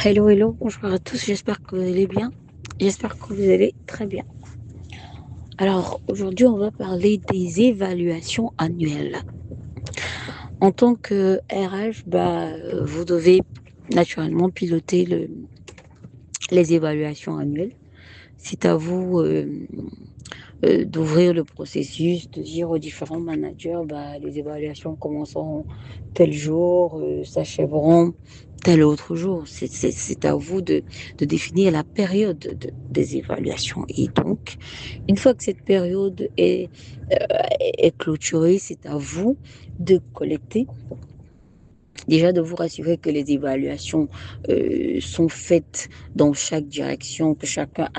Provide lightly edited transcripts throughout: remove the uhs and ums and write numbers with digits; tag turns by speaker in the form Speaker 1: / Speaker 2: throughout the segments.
Speaker 1: Hello, hello, bonjour à tous, j'espère que vous allez bien. J'espère que vous allez très bien. Alors, aujourd'hui, on va parler des évaluations annuelles. En tant que RH, vous devez naturellement piloter les évaluations annuelles. C'est à vous d'ouvrir le processus, de dire aux différents managers, les évaluations commenceront tel jour, s'achèveront tel autre jour. C'est à vous de définir la période des évaluations. Et donc, une fois que cette période est clôturée, c'est à vous de collecter. Déjà, de vous rassurer que les évaluations sont faites dans chaque direction, que chacun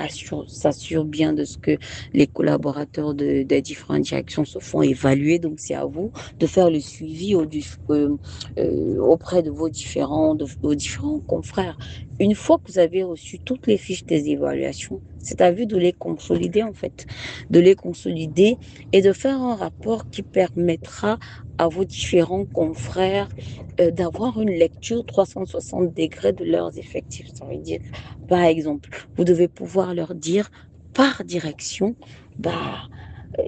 Speaker 1: s'assure bien de ce que les collaborateurs des différentes directions se font évaluer. Donc, c'est à vous de faire le suivi auprès de vos différents confrères. Une fois que vous avez reçu toutes les fiches des évaluations, c'est à vous de les consolider en fait, de les consolider et de faire un rapport qui permettra à vos différents confrères d'avoir une lecture 360 degrés de leurs effectifs. Ça veut dire, par exemple, vous devez pouvoir leur dire par direction, bah, euh,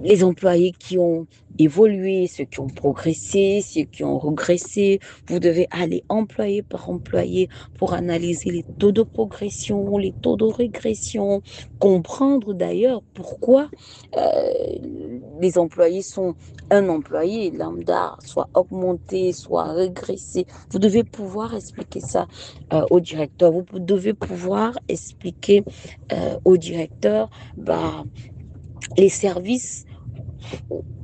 Speaker 1: les employés qui ont évolué, ceux qui ont progressé, ceux qui ont régressé. Vous devez aller employé par employé pour analyser les taux de progression, les taux de régression, comprendre d'ailleurs pourquoi les employés sont un employé lambda, soit augmenté, soit régressé. Vous devez pouvoir expliquer ça au directeur. Vous devez pouvoir expliquer au directeur les services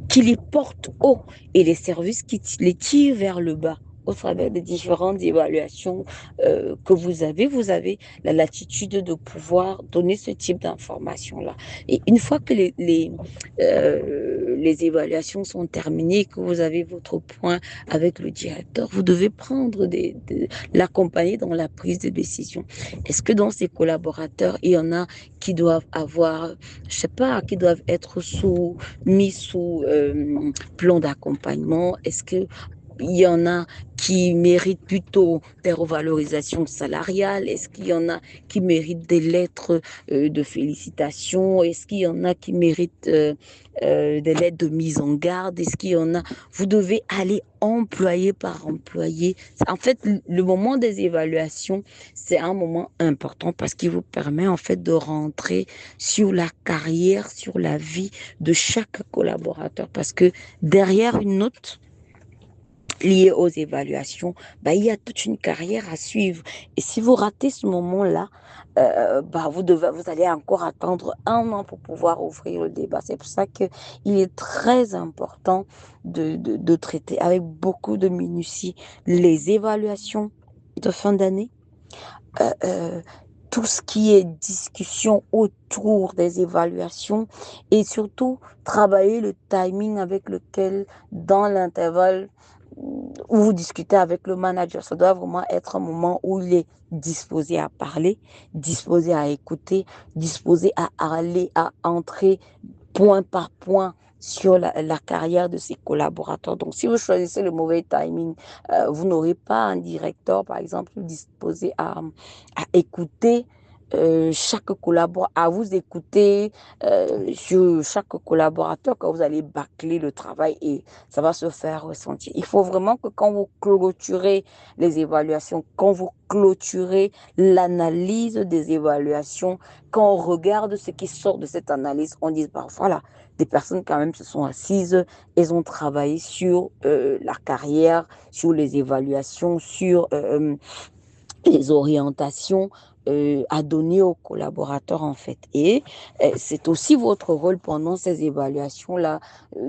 Speaker 1: qui les portent haut et les services qui les tirent vers le bas au travers des différentes évaluations que vous avez la latitude de pouvoir donner ce type d'informations-là. Et une fois que les évaluations sont terminées, que vous avez votre point avec le directeur, vous devez l'accompagner dans la prise de décision. Est-ce que dans ses collaborateurs, il y en a qui doivent avoir, je sais pas, qui doivent être mis sous plan d'accompagnement? Est-ce que il y en a qui méritent plutôt des revalorisations salariales? Est-ce qu'il y en a qui méritent des lettres de félicitations? Est-ce qu'il y en a qui méritent des lettres de mise en garde? Est-ce qu'il y en a... Vous devez aller employé par employé. En fait, le moment des évaluations, c'est un moment important parce qu'il vous permet en fait de rentrer sur la carrière, sur la vie de chaque collaborateur. Parce que derrière une note, liées aux évaluations, il y a toute une carrière à suivre. Et si vous ratez ce moment-là, vous allez encore attendre un an pour pouvoir ouvrir le débat. C'est pour ça qu'il est très important de traiter avec beaucoup de minutie les évaluations de fin d'année, euh, euh, tout ce qui est discussion autour des évaluations et surtout travailler le timing avec lequel, dans l'intervalle, où vous discutez avec le manager. Ça doit vraiment être un moment où il est disposé à parler, disposé à écouter, disposé à aller, à entrer point par point sur la carrière de ses collaborateurs. Donc, si vous choisissez le mauvais timing, vous n'aurez pas un directeur, par exemple, disposé à écouter chaque collaborateur, à vous écouter sur chaque collaborateur quand vous allez bâcler le travail et ça va se faire ressentir. Il faut vraiment que quand vous clôturez les évaluations, quand vous clôturez l'analyse des évaluations, quand on regarde ce qui sort de cette analyse, on dit, voilà, des personnes quand même se sont assises, elles ont travaillé sur la carrière, sur les évaluations, sur les orientations à donner aux collaborateurs en fait. Et c'est aussi votre rôle pendant ces évaluations-là euh,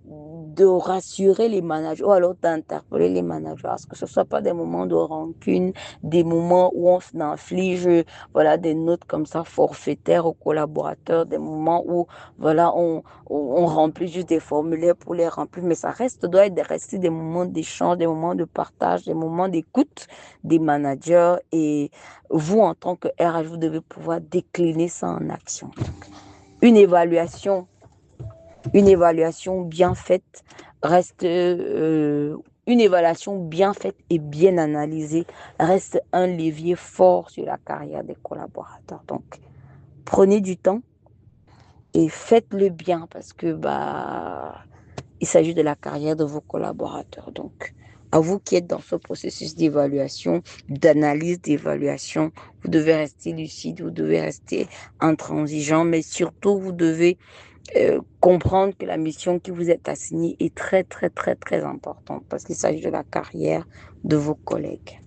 Speaker 1: de rassurer les managers ou alors d'interpeller les managers, à ce que ce ne soit pas des moments de rancune, des moments où on inflige voilà, des notes comme ça forfaitaires aux collaborateurs, des moments où voilà, on remplit juste des formulaires pour les remplir, mais ça doit rester des moments d'échange, des moments de partage, des moments d'écoute des managers et vous, en tant que RH, vous devez pouvoir décliner ça en action. Une évaluation, une évaluation bien faite reste une évaluation bien faite et bien analysée reste un levier fort sur la carrière des collaborateurs. Donc, prenez du temps et faites-le bien parce que il s'agit de la carrière de vos collaborateurs. Donc, à vous qui êtes dans ce processus d'évaluation, d'analyse d'évaluation, vous devez rester lucide, vous devez rester intransigeant, mais surtout, vous devez comprendre que la mission qui vous est assignée est très, très, très, très importante parce qu'il s'agit de la carrière de vos collègues.